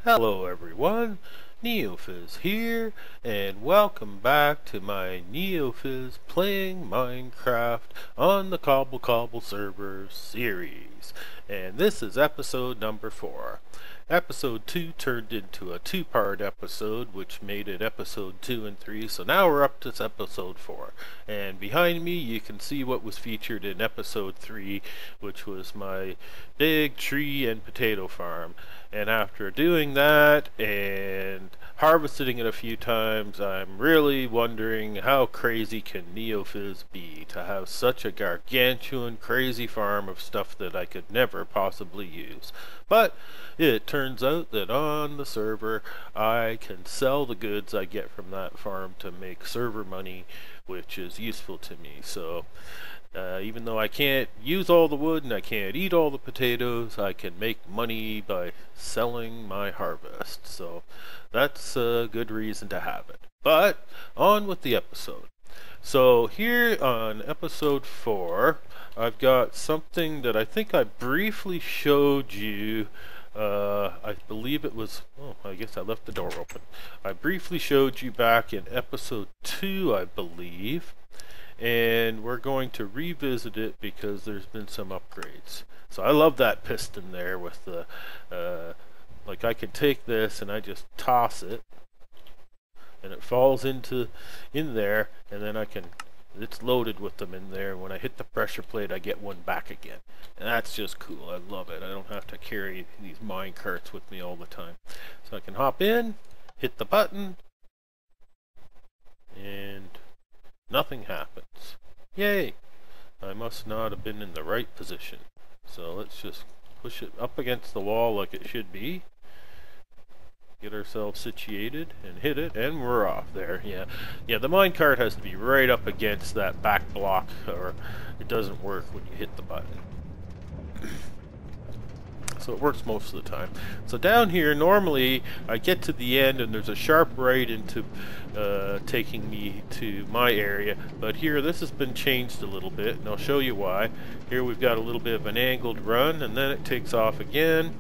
Hello everyone, Neofizz here, and welcome back to my Neofizz playing Minecraft on the Cobblecobble server series. And this is episode number 4. Episode 2 turned into a two-part episode, which made it episode 2 and 3, so now we're up to episode 4. And behind me you can see what was featured in episode 3, which was my big tree and potato farm. And after doing that and harvesting it a few times, I'm really wondering how crazy can Neofizz be to have such a gargantuan crazy farm of stuff that I could never possibly use. But it turns out that on the server I can sell the goods I get from that farm to make server money, which is useful to me. So even though I can't use all the wood and I can't eat all the potatoes, I can make money by selling my harvest. So that's a good reason to have it. But on with the episode. So here on episode 4, I've got something that I think I briefly showed you. I believe it was, I guess I left the door open. I briefly showed you back in episode 2, I believe. And we're going to revisit it because there's been some upgrades. So I love that piston there with the like I can take this and I just toss it and it falls in there, and then it's loaded with them in there. When I hit the pressure plate I get one back again, and that's just cool. I love it. I don't have to carry these mine carts with me all the time, so I can hop in, hit the button, and nothing happens. Yay! I must not have been in the right position. So let's just push it up against the wall like it should be. Get ourselves situated and hit it, and we're off there. Yeah, the minecart has to be right up against that back block or it doesn't work when you hit the button. So it works most of the time. So down here, normally I get to the end and there's a sharp right into taking me to my area, but here this has been changed a little bit, and I'll show you why. Here we've got a little bit of an angled run, and then it takes off again,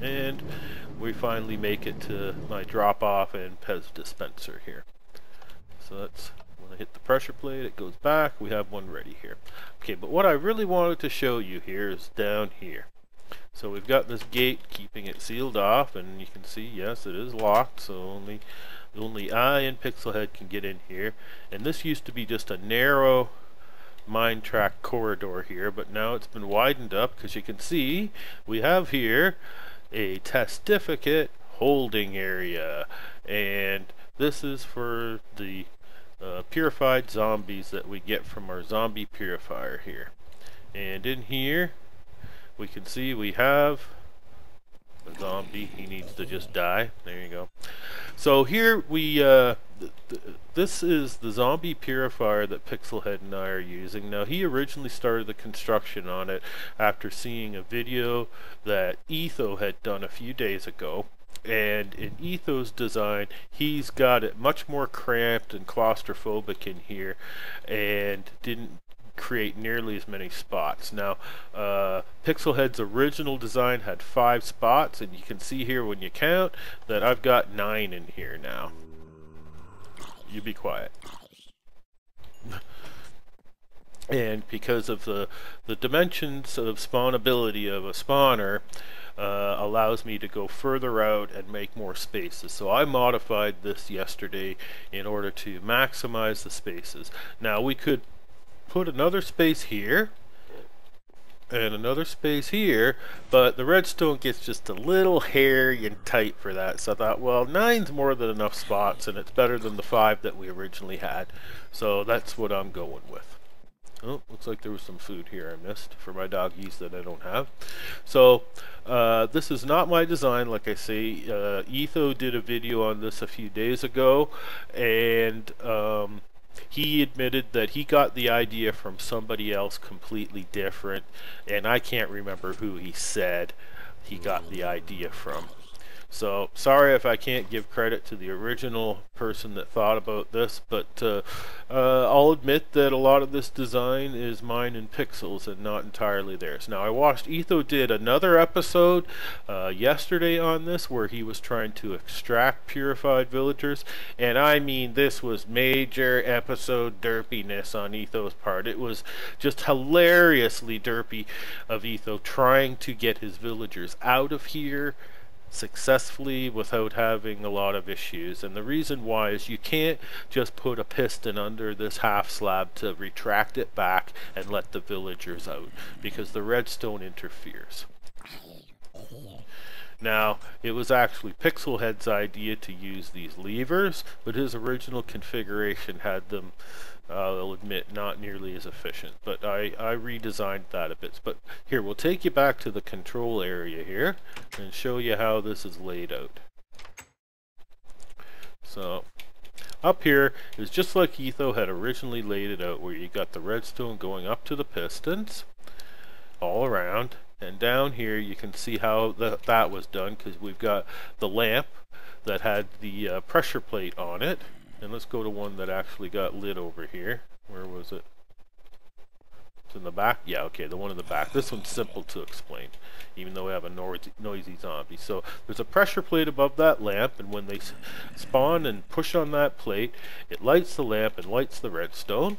and we finally make it to my drop off and Pez dispenser here. So that's when I hit the pressure plate, it goes back. We have one ready here. Okay, but what I really wanted to show you here is down here. So we've got this gate keeping it sealed off, and you can see, yes, it is locked, so only I and Pixelhead can get in here. And this used to be just a narrow mine track corridor here, but now it's been widened up because you can see we have here a testificate holding area, and this is for the purified zombies that we get from our zombie purifier here. And in here we can see we have a zombie. He needs to just die. There you go. So here we this is the zombie purifier that Pixelhead and I are using. Now he originally started the construction on it after seeing a video that Etho had done a few days ago. And in Etho's design, he's got it much more cramped and claustrophobic in here, and didn't create nearly as many spots. Now, Pixelhead's original design had 5 spots, and you can see here when you count that I've got 9 in here now. You be quiet. And because of the dimensions of spawnability of a spawner, allows me to go further out and make more spaces. So I modified this yesterday in order to maximize the spaces. Now we could put another space here and another space here, but the redstone gets just a little hairy and tight for that. So I thought, well, 9's more than enough spots, and it's better than the 5 that we originally had. So that's what I'm going with. Oh, looks like there was some food here I missed for my doggies that I don't have. So this is not my design, like I say. Etho did a video on this a few days ago, and he admitted that he got the idea from somebody else completely different, and I can't remember who he said he got the idea from. So sorry if I can't give credit to the original person that thought about this, but I'll admit that a lot of this design is mine in pixels and not entirely theirs. Now I watched Etho did another episode yesterday on this where he was trying to extract purified villagers, and I mean this was major episode derpiness on Etho's part. It was just hilariously derpy of Etho trying to get his villagers out of here successfully without having a lot of issues. And the reason why is you can't just put a piston under this half slab to retract it back and let the villagers out, because the redstone interferes. Now, it was actually Pixelhead's idea to use these levers, but his original configuration had them, I'll admit, not nearly as efficient. But I redesigned that a bit. But here, we'll take you back to the control area here and show you how this is laid out. So, up here is just like Etho had originally laid it out, where you got the redstone going up to the pistons all around. And down here you can see how that was done, because we've got the lamp that had the pressure plate on it. And let's go to one that actually got lit over here. Where was it? It's in the back? Yeah, okay, the one in the back. This one's simple to explain, even though we have a noisy zombie. So there's a pressure plate above that lamp, and when they spawn and push on that plate, it lights the lamp and lights the redstone.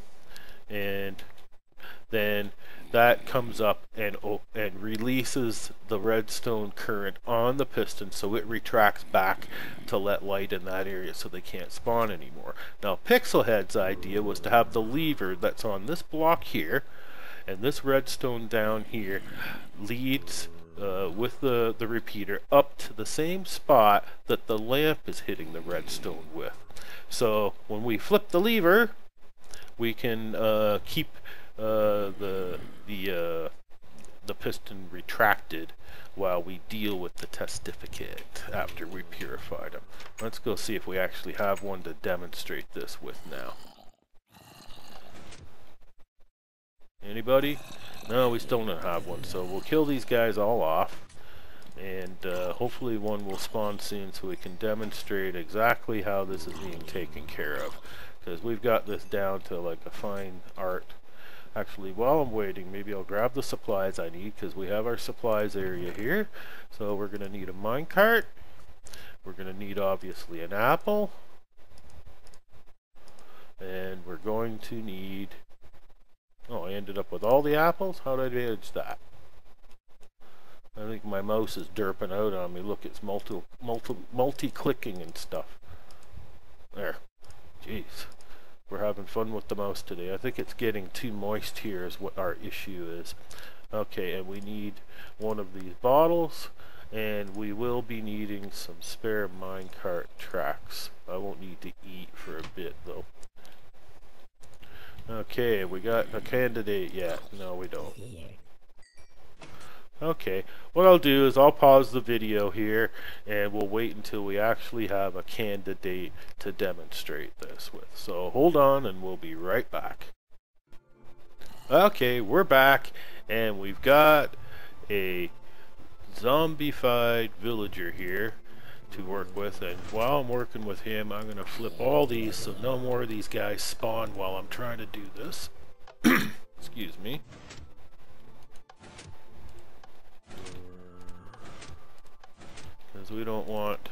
And then that comes up and releases the redstone current on the piston, so it retracts back to let light in that area so they can't spawn anymore. Now Pixelhead's idea was to have the lever that's on this block here, and this redstone down here leads with the repeater up to the same spot that the lamp is hitting the redstone with. So when we flip the lever, we can keep the piston retracted while we deal with the testificate after we purified them. Let's go see if we actually have one to demonstrate this with now. Anybody? No, we still don't have one, so we'll kill these guys all off, and hopefully one will spawn soon so we can demonstrate exactly how this is being taken care of, because we've got this down to like a fine art. Actually, while I'm waiting, maybe I'll grab the supplies I need, because we have our supplies area here. So we're going to need a minecart. We're going to need, obviously, an apple. And we're going to need... Oh, I ended up with all the apples? How did I manage that? I think my mouse is derping out on me. Look, it's multi-clicking and stuff. There. Jeez. We're having fun with the mouse today. I think it's getting too moist here is what our issue is. Okay, and we need one of these bottles, and we will be needing some spare minecart tracks. I won't need to eat for a bit though. Okay, we got a candidate yet? No, we don't. Okay, what I'll do is I'll pause the video here and we'll wait until we actually have a candidate to demonstrate this with. So hold on and we'll be right back. Okay, we're back and we've got a zombified villager here to work with, and while I'm working with him I'm going to flip all these so no more of these guys spawn while I'm trying to do this. Excuse me. Because we don't want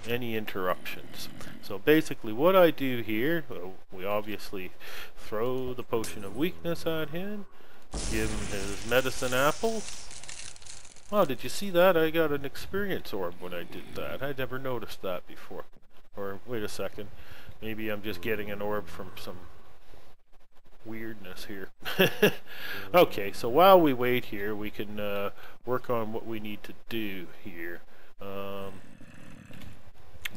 any interruptions. So basically what I do here, we obviously throw the potion of weakness at him, give him his medicine apple. Oh, did you see that? I got an experience orb when I did that. I never noticed that before. Or wait a second, maybe I'm just getting an orb from some weirdness here. Okay, so while we wait here, we can work on what we need to do here. I'm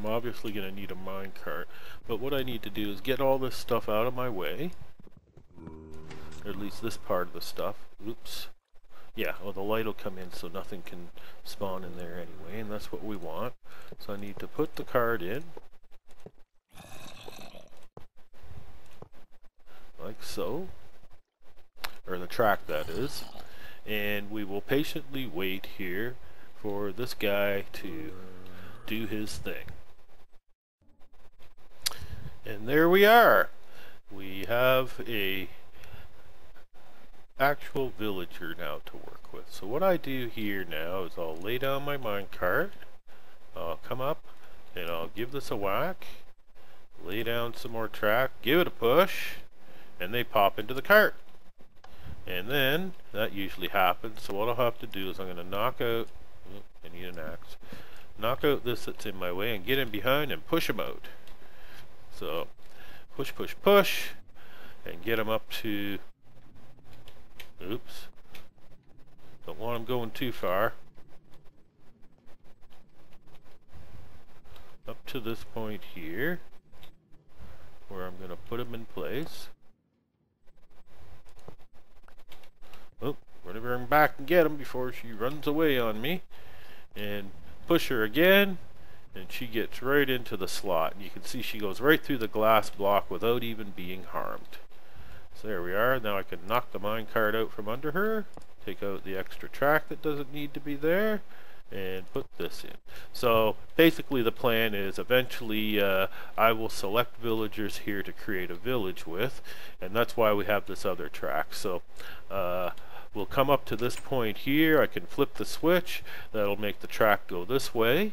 obviously going to need a minecart, but what I need to do is get all this stuff out of my way, or at least this part of the stuff. Oops. Yeah, well, the light will come in so nothing can spawn in there anyway, and that's what we want. So I need to put the card in, like so, or the track that is, and we will patiently wait here for this guy to do his thing. And there we are. We have a actual villager now to work with. So what I do here now is I'll lay down my minecart, I'll come up and I'll give this a whack, lay down some more track, give it a push, and they pop into the cart. And then that usually happens, so what I'll have to do is I'm going to knock out, I need an axe, knock out this that's in my way and get in behind and push them out. So push, push, push, and get them up to, oops, don't want them going too far, up to this point here where I'm going to put them in place. Oh, we're going to run back and get them before she runs away on me, and push her again, and she gets right into the slot, and you can see she goes right through the glass block without even being harmed. So there we are. Now I can knock the minecart out from under her, take out the extra track that doesn't need to be there, and put this in. So basically the plan is eventually I will select villagers here to create a village with, and that's why we have this other track. So we'll come up to this point here, I can flip the switch, that'll make the track go this way,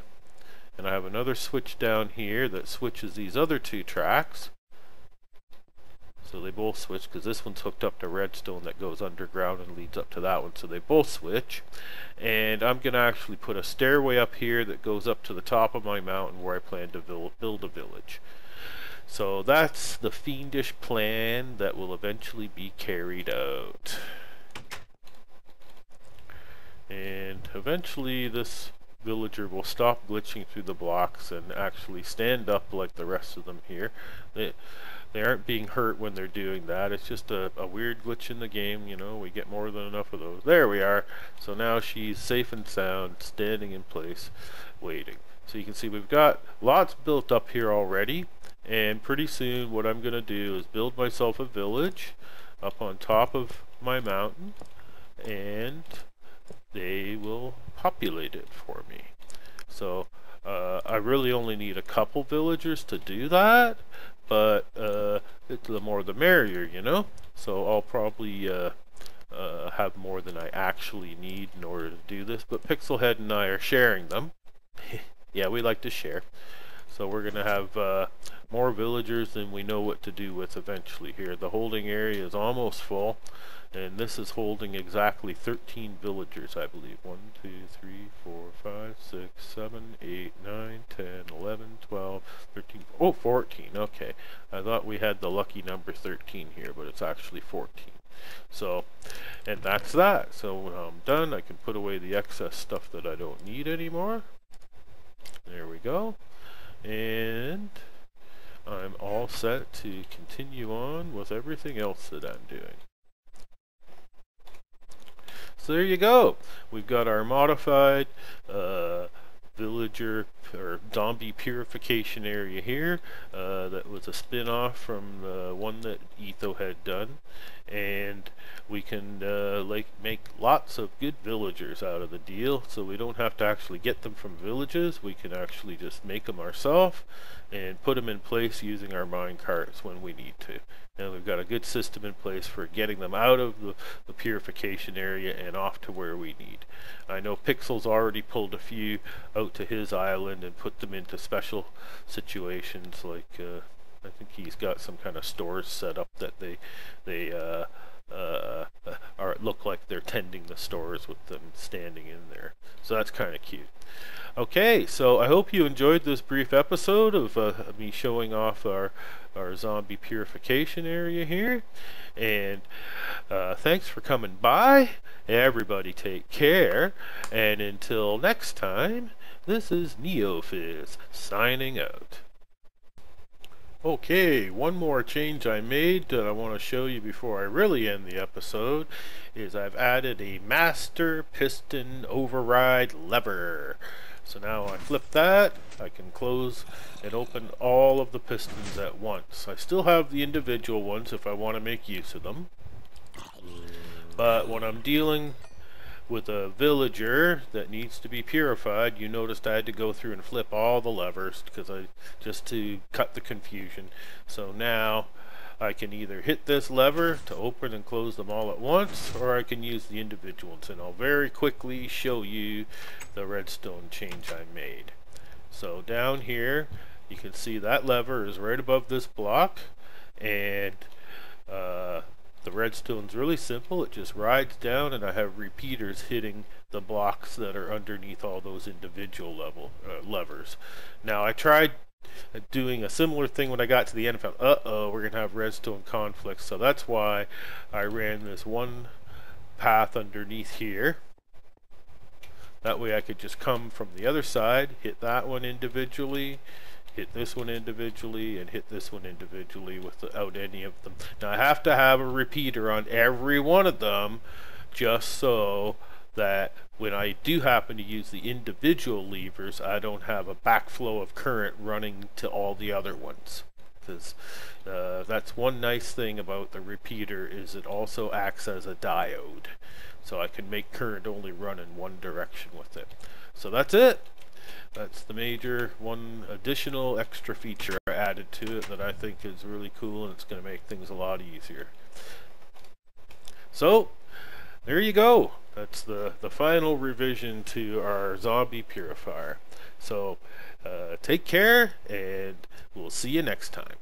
and I have another switch down here that switches these other two tracks. So they both switch, because this one's hooked up to redstone that goes underground and leads up to that one, so they both switch. And I'm going to actually put a stairway up here that goes up to the top of my mountain where I plan to build a village. So that's the fiendish plan that will eventually be carried out. And eventually this villager will stop glitching through the blocks and actually stand up like the rest of them here. They aren't being hurt when they're doing that. It's just a weird glitch in the game, you know. We get more than enough of those. There we are. So now she's safe and sound, standing in place, waiting. So you can see we've got lots built up here already, and pretty soon what I'm going to do is build myself a village up on top of my mountain, and they will populate it for me. So I really only need a couple villagers to do that, but the more the merrier, you know. So I'll probably have more than I actually need in order to do this, but Pixelhead and I are sharing them. Yeah, we like to share. So we're gonna have more villagers than we know what to do with eventually here. The holding area is almost full, and this is holding exactly 13 villagers, I believe. 1, 2, 3, 4, 5, 6, 7, 8, 9, 10, 11, 12, 13, oh, 14, okay. I thought we had the lucky number 13 here, but it's actually 14. So, and that's that. So when I'm done, I can put away the excess stuff that I don't need anymore. There we go. And I'm all set to continue on with everything else that I'm doing. So there you go. We've got our modified villager or zombie purification area here. That was a spin-off from the one that Etho had done, and we can make lots of good villagers out of the deal. So we don't have to actually get them from villages. We can actually just make them ourselves and put them in place using our mine carts when we need to. And we've got a good system in place for getting them out of the purification area and off to where we need. I know Pixel's already pulled a few out to his island and put them into special situations, like I think he's got some kind of stores set up that they look like they're tending the stores with them standing in there. So that's kind of cute. Okay, so I hope you enjoyed this brief episode of me showing off our zombie purification area here, and thanks for coming by. Everybody take care, and until next time, this is Neofizz signing out. Okay, one more change I made that I want to show you before I really end the episode is I've added a master piston override lever. So now I flip that, I can close and open all of the pistons at once. I still have the individual ones if I want to make use of them, but when I'm dealing with a villager that needs to be purified, you noticed I had to go through and flip all the levers just to cut the confusion. So now I can either hit this lever to open and close them all at once, or I can use the individual ones, and I'll very quickly show you the redstone change I made. So down here you can see that lever is right above this block, and the redstone's really simple. It just rides down, and I have repeaters hitting the blocks that are underneath all those individual levers. Now I tried doing a similar thing when I got to the end and found, we're going to have redstone conflicts. So that's why I ran this one path underneath here. That way I could just come from the other side, hit that one individually, hit this one individually, and hit this one individually without any of them. Now I have to have a repeater on every one of them, just so that when I do happen to use the individual levers, I don't have a backflow of current running to all the other ones. Because that's one nice thing about the repeater, is it also acts as a diode. So I can make current only run in one direction with it. So that's it. That's the major one additional extra feature I added to it that I think is really cool, and it's going to make things a lot easier. So there you go. That's the final revision to our zombie purifier. So take care, and we'll see you next time.